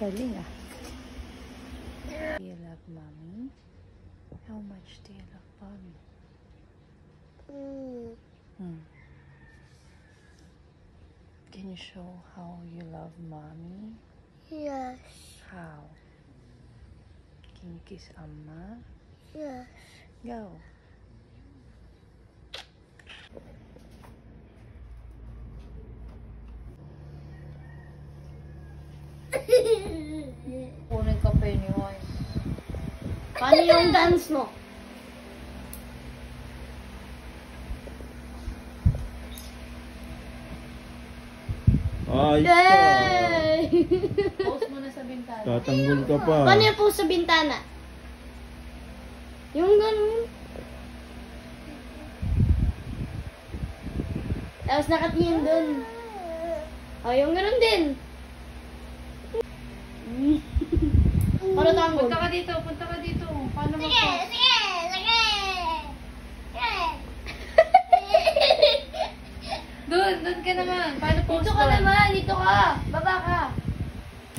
Galing ah. Do you love mommy? How much do you love mommy? Can you show how you love mommy? Yes. How? Can you kiss Amma? Yes. Go. Kunin ka pa ni Wise. Paano yung dance mo? Ay, Yay! Post mo na sa bintana. tatanggol ka pa. Paano yung po sa bintana? Yung ganun. Tapos nakatingin dun. O, yung ganun din. Paano tanggol? Punta ka dito, punta ka dito. Paano mo Sige, sige, sige. Doon ka naman. Paano post Dito ka doon? naman, dito ka. Baba ka.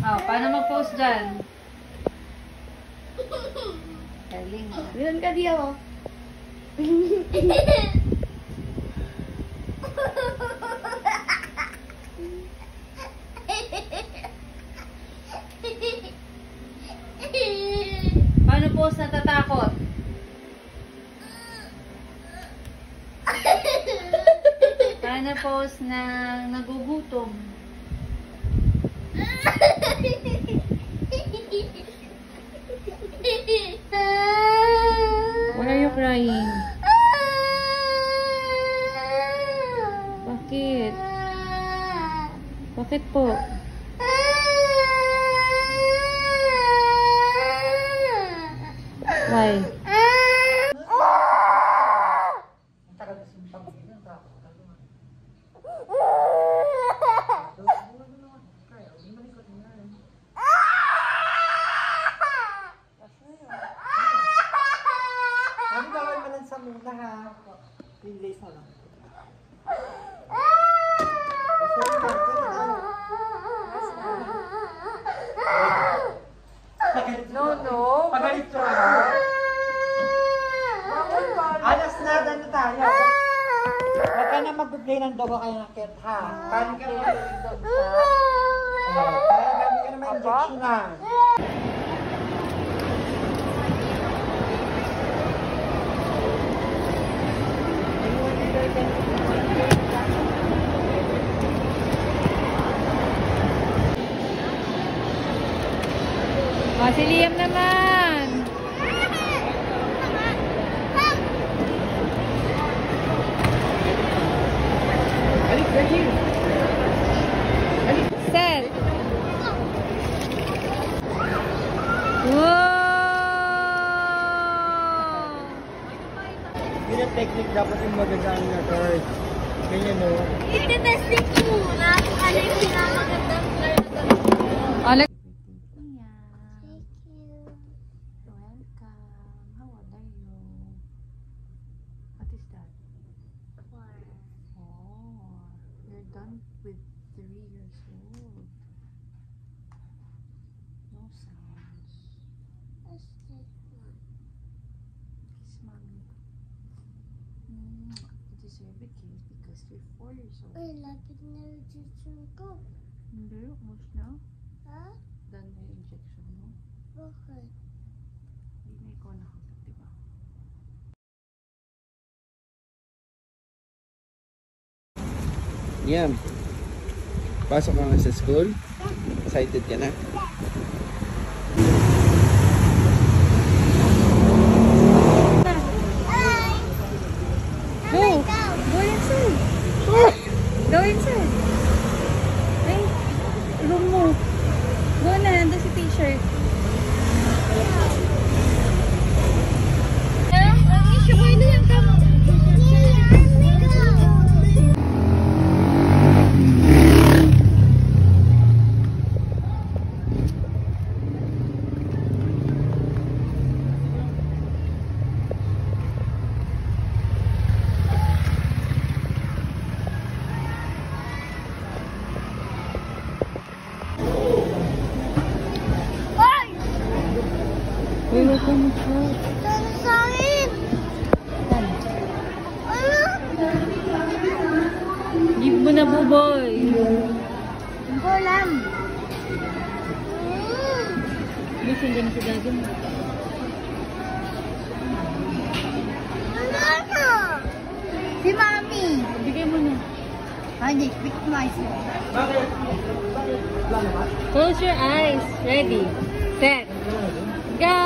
Oh, paano mag-post dyan? Galing. Ganun ka diya mo. Paano post natatakot? Paano post na nagugutom? Why are you crying? Bakit? Bakit po? Why? Ano gawin mo lang sa muna ha? Release na lang. No. Pagalit ko ha. Alas na, ano tayo? Huwag ka na mag-play ng dogo kayo ng ket ha. Paano ka na mag-dogo sa? Kaya gamit ka na may injection ha. Oh, si Liam naman. Set. Wow! Yun ang technique dapat yung magagamit na third. Ganyan no? Iti-testing ko muna kung ano yung pinakamagandang player na Alex. Thank you. Welcome. How old are you? What is that? 4. Oh, you're done with 3 years old. No sounds. What's this one? Kiss mommy. You deserve a kiss because you're 4 years old. Uy, lapit na yung injection ko. Hindi, almost na. Ha? Done na yung injection mo. Bakit? Hindi na ikaw nakagat, diba? Yan. Pasok ka na sa school? Excited ka na? Go! Go inside! Go inside! Ay, room mo. Go na, nandun si t-shirt. Sakit! Ano? Give mo na, Buboy. Ulam. Gising din si Daddy mo. Ano? Si Mami. Bigay mo na. Hindi, pick my Close your eyes. Ready. Set. Go!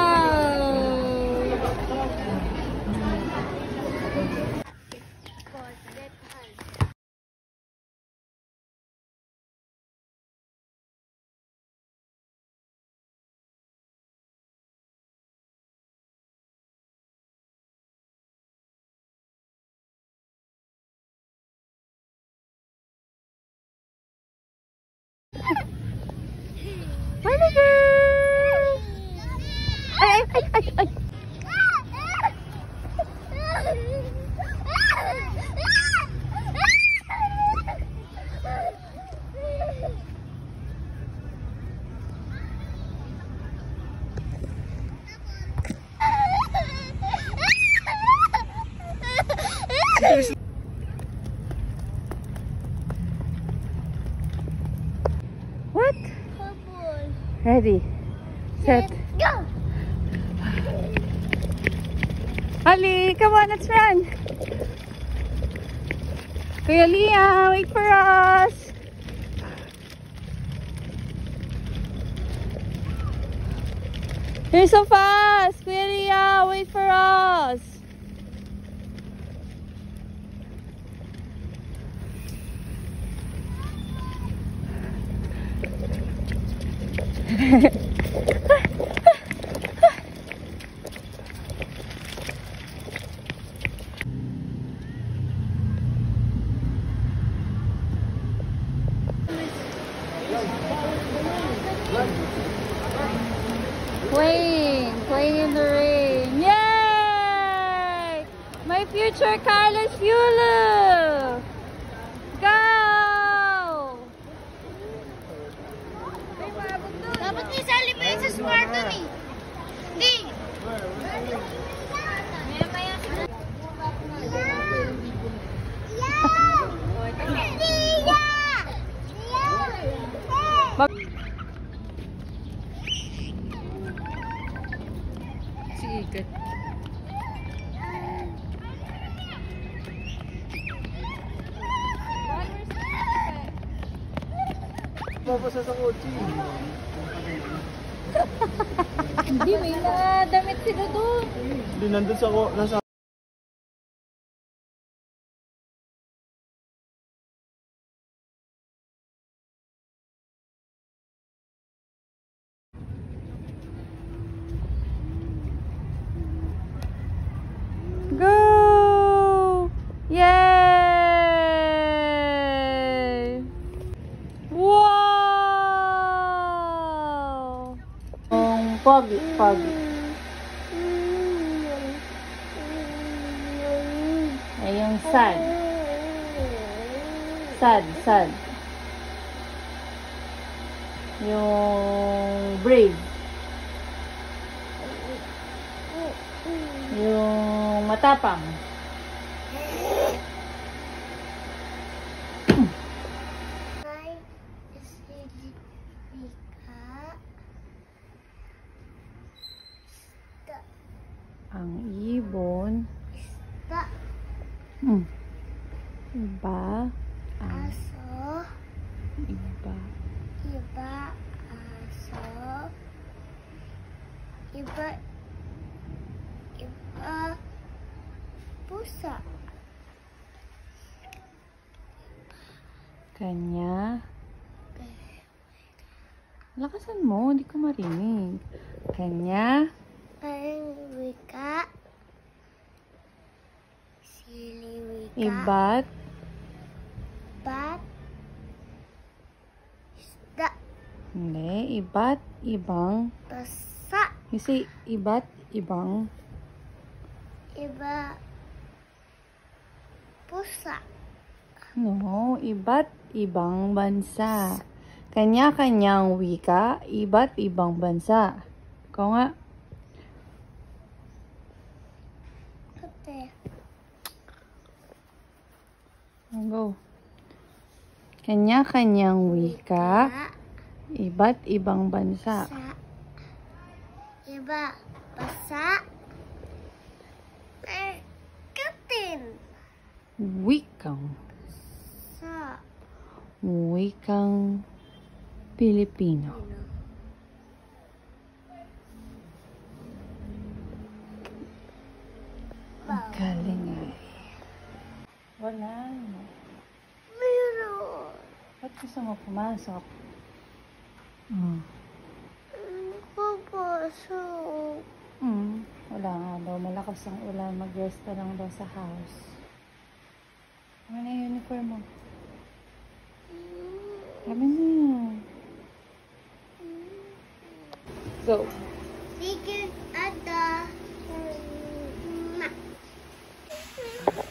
Money girl! Ay, ay, ay, ay, ay! What? Ready, set. Go! Ali, come on, let's run. Kuya Liam, wait for us. You're so fast. Kuya Liam, wait for us. Playing in the rain. Yay! My future Carlos Yulu. Go! Dapat isali pa yun sa Spartan eh. Hindi. Sige, good. Papasa sa kotse. Hindi, may mga damit sila doon. Hindi, nandun sa nasa Go! Yay! Wow! Pogi. Ay, yung sad. Sad. Yung brave. Yung matapang. Ang ibon. Iba. Aso. Iba. Aso. Iba. Pusa. Kanya. Lakasan mo, hindi ko marinig. Kanya. Wika. Siliwika. Ibat. Bat. Isda. Hindi. Ibat. Ibang. Basa. You say ibat. Ibang. Iba. Pusa. No. Ibat. Ibang bansa. Kanya-kanyang wika. Iba't ibang bansa. Ikaw nga. Go. Kanya-kanyang wika, iba't ibang bansa. Sa iba, basa, katin, Wikang sa Pilipino. Ang galing ay. Wala. meron. Ba't gusto mo pumasok? Papasok. Wala nga daw. Malakas ang ulan. Mag-rest ka lang daw sa house. Ano na yung uniform mo? Sabi niya. Go. Bikin ada.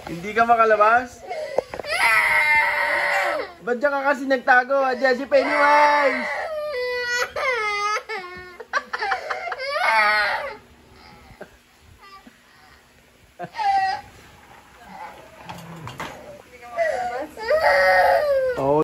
Hindi ka makalabas? Ba't diyan ka kasi nagtago? Diyan si Pennywise!